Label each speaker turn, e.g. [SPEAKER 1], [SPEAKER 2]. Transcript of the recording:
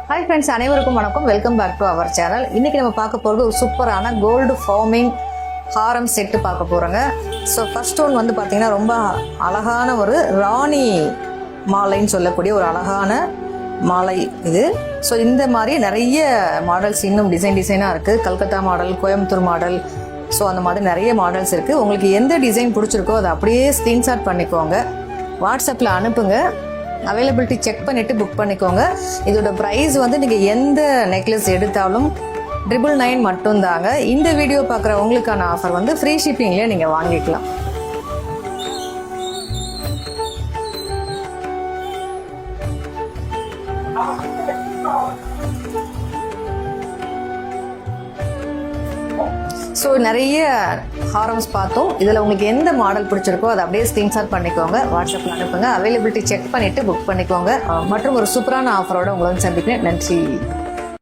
[SPEAKER 1] Hi friends, அனைவருக்கும் வணக்கம். Welcome back to our channel. இன்றைக்கி நம்ம பார்க்க போகிறது ஒரு சூப்பரான கோல்டு ஃபார்மிங் ஹாரம் செட்டு பார்க்க போகிறோங்க. ஸோ ஃபர்ஸ்ட் ஒன் வந்து பார்த்திங்கன்னா ரொம்ப அழகான ஒரு ராணி மாலைன்னு சொல்லக்கூடிய ஒரு அழகான மாலை இது. ஸோ இந்த மாதிரி நிறைய மாடல்ஸ் இன்னும் டிசைனாக இருக்குது. Calcutta model, Coimbatore model, so அந்த மாதிரி நிறைய மாடல்ஸ் இருக்குது. உங்களுக்கு எந்த டிசைன் பிடிச்சிருக்கோ அதை அப்படியே ஸ்க்ரீன்ஷாட் பண்ணிக்கோங்க, வாட்ஸ்அப்பில் அனுப்புங்க. அவைலபிலிட்டி செக் பண்ணிவிட்டு புக் பண்ணிக்கோங்க. இதோட ப்ரைஸ் வந்து நீங்கள் எந்த நெக்லஸ் எடுத்தாலும் 999 மட்டும்தாங்க. இந்த வீடியோ பார்க்குற உங்களுக்கான ஆஃபர் வந்து ஃப்ரீ ஷிப்பிங்லேயே நீங்கள் வாங்கிக்கலாம். ஸோ நிறைய ஹாரம்ஸ் பார்த்தோம். இதில் உங்களுக்கு எந்த மாடல் பிடிச்சிருக்கோ அதை அப்படியே ஸ்க்ரீன்ஷாட் பண்ணிக்கோங்க, வாட்ஸ்அப்பில் அனுப்புங்க. அவைலபிலிட்டி செக் பண்ணிவிட்டு புக் பண்ணிக்கோங்க. மற்றும் ஒரு சூப்பரான ஆஃபரோடு உங்களை வந்து சந்திக்கிறேன். நன்றி.